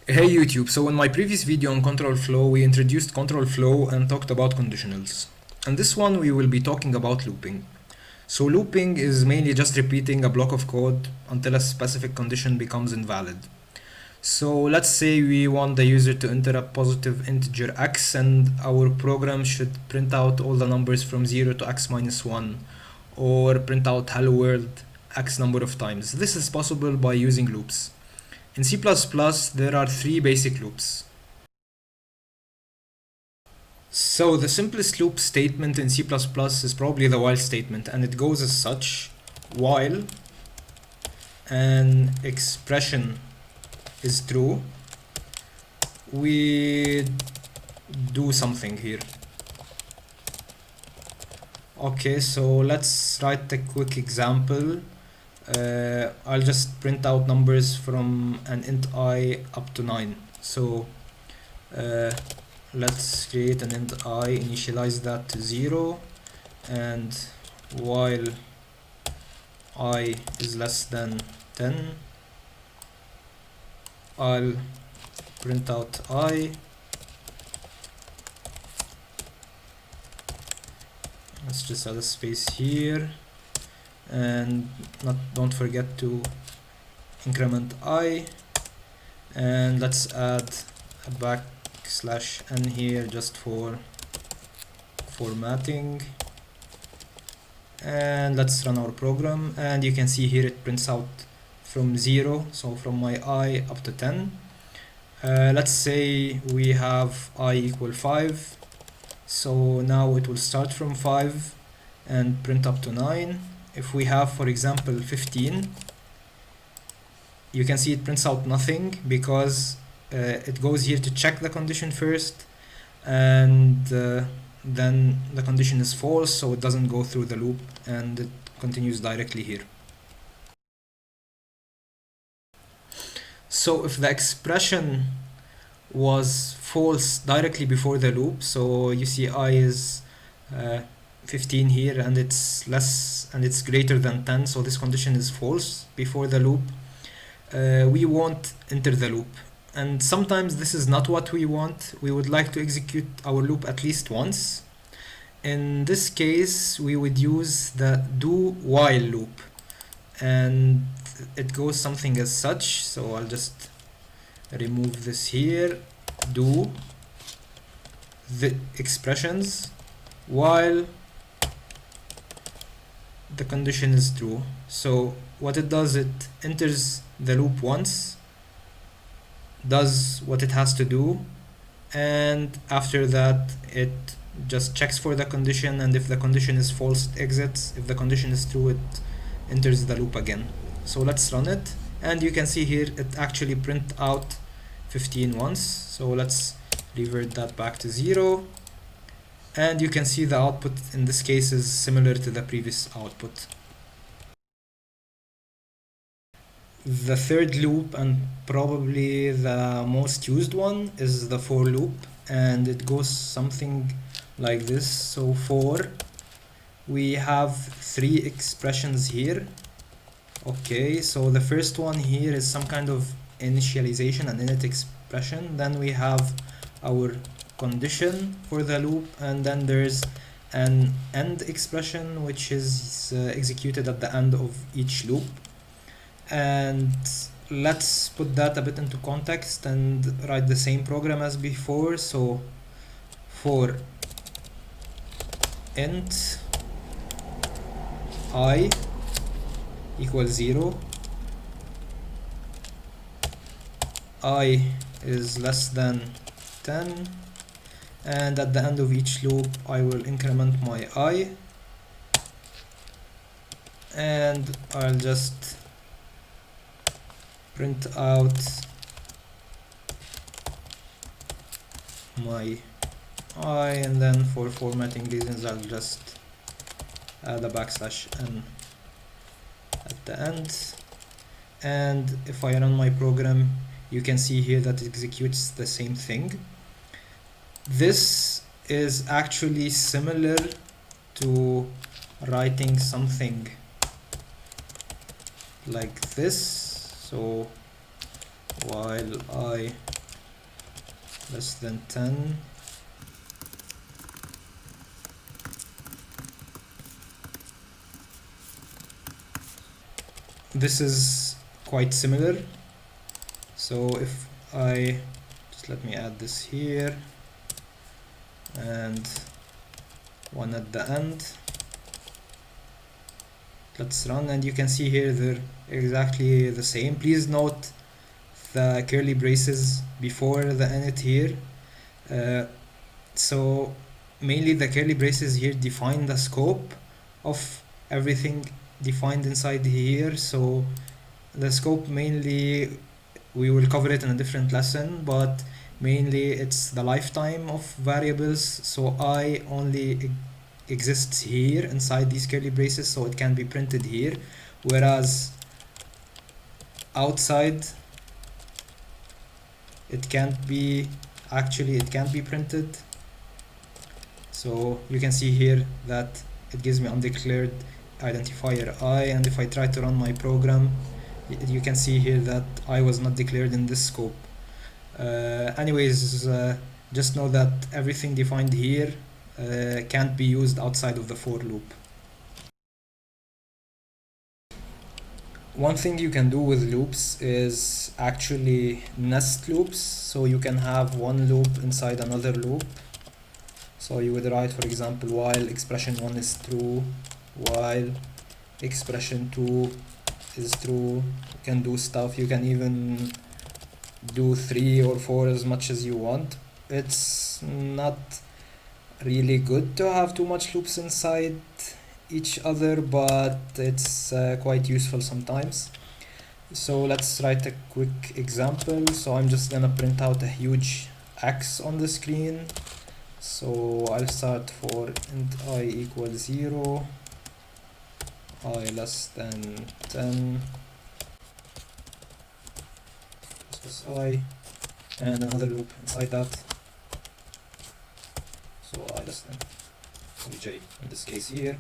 Hey YouTube, so in my previous video on control flow, we introduced control flow and talked about conditionals. In this one, we will be talking about looping. So looping is mainly just repeating a block of code until a specific condition becomes invalid. So let's say we want the user to enter a positive integer x and our program should print out all the numbers from 0 to x minus 1 or print out hello world x number of times. This is possible by using loops. In C++, there are three basic loops. So the simplest loop statement in C++ is probably the while statement, and it goes as such: while an expression is true, we do something here. Okay, so let's write a quick example. I'll just print out numbers from an int I up to 9. So let's create an int I, initialize that to 0, and while I is less than 10, I'll print out I. Let's just add a space here, and don't forget to increment I, and let's add a \n here just for formatting, and let's run our program, and you can see here it prints out from 0, so from my I up to 10. Let's say we have I equal 5, so now it will start from 5 and print up to 9. If we have, for example, 15, you can see it prints out nothing because it goes here to check the condition first, and then the condition is false, so it doesn't go through the loop and it continues directly here. So if the expression was false directly before the loop, so you see I is 15 here and it's less and it's greater than 10, so this condition is false before the loop, we won't enter the loop. And sometimes this is not what we want. We would like to execute our loop at least once. In this case, we would use the do while loop, and it goes something as such. So I'll just remove this here. Do the expressions while the condition is true. So what it does, it enters the loop once, does what it has to do, and after that it just checks for the condition, and if the condition is false it exits, if the condition is true it enters the loop again. So let's run it, and you can see here it actually print out 15 once. So let's revert that back to 0, and you can see the output in this case is similar to the previous output. The third loop, and probably the most used one, is the for loop, and it goes something like this. So for, we have three expressions here. Okay, so the first one here is some kind of initialization and init expression. Then we have our condition for the loop, and then there's an end expression which is executed at the end of each loop. And let's put that a bit into context and write the same program as before. So for int I equals 0, I is less than 10, and at the end of each loop I will increment my I, and I'll just print out my I, and then for formatting reasons I'll just add a \n at the end. And if I run my program, you can see here that it executes the same thing. This is actually similar to writing something like this. So while I less than 10. This is quite similar. So if I just let me add this here and one at the end. Let's run, and you can see here they're exactly the same. Please note the curly braces before the init here. So mainly the curly braces here define the scope of everything defined inside here. So the scope mainly we will cover it in a different lesson, but mainly it's the lifetime of variables. So I only exists here inside these curly braces, so it can be printed here, whereas outside it can't be printed. So you can see here that it gives me undeclared identifier I, and if I try to run my program, you can see here that I was not declared in this scope. Anyways, just know that everything defined here can't be used outside of the for loop. One thing you can do with loops is actually nest loops. So you can have one loop inside another loop. So you would write, for example, while expression 1 is true, while expression 2 is true. You can do stuff. You can even do 3 or 4 as much as you want. It's not really good to have too much loops inside each other, but it's quite useful sometimes. So let's write a quick example. So I'm just gonna print out a huge X on the screen. So I'll start for int I equals 0, I less than 10, plus I, and another loop inside that. So I less than j in this case here,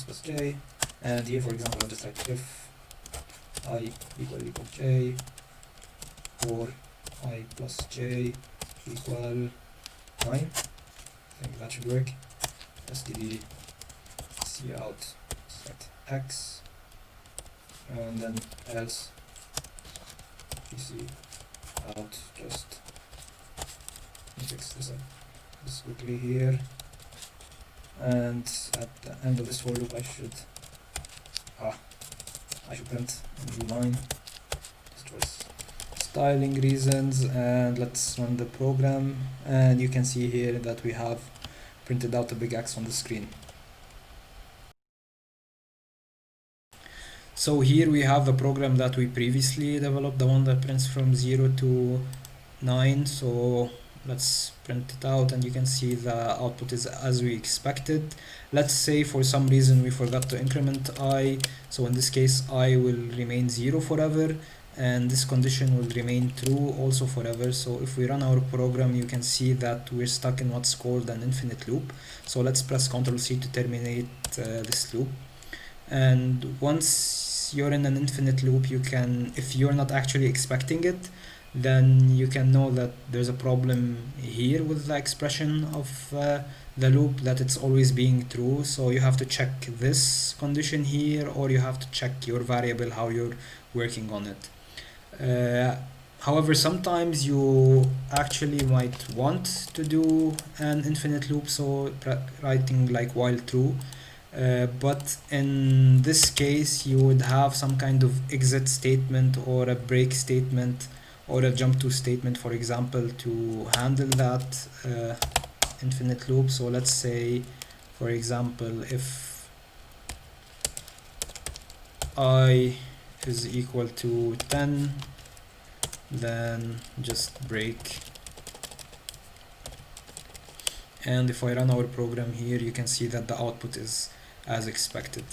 plus j, and here for example I'll just write if I equal j, or I plus j equal 9. I think that should work. std cout set x, and then else pc out. Just fix this up this quickly here, and at the end of this for loop I should print a new line just for styling reasons. And let's run the program, and you can see here that we have printed out a big X on the screen. So here we have the program that we previously developed, the one that prints from 0 to 9. So let's print it out, and you can see the output is as we expected. Let's say for some reason we forgot to increment I, so in this case I will remain 0 forever, and this condition will remain true also forever. So if we run our program, you can see that we're stuck in what's called an infinite loop. So let's press Ctrl+C to terminate this loop. And once you're in an infinite loop, you can, if you're not actually expecting it, then you can know that there's a problem here with the expression of the loop, that it's always being true. So you have to check this condition here, or you have to check your variable, how you're working on it. However, sometimes you actually might want to do an infinite loop, so writing like while true. But in this case you would have some kind of exit statement or a break statement or a jump to statement, for example, to handle that infinite loop. So let's say, for example, if I is equal to 10, then just break. And if I run our program here, you can see that the output is as expected.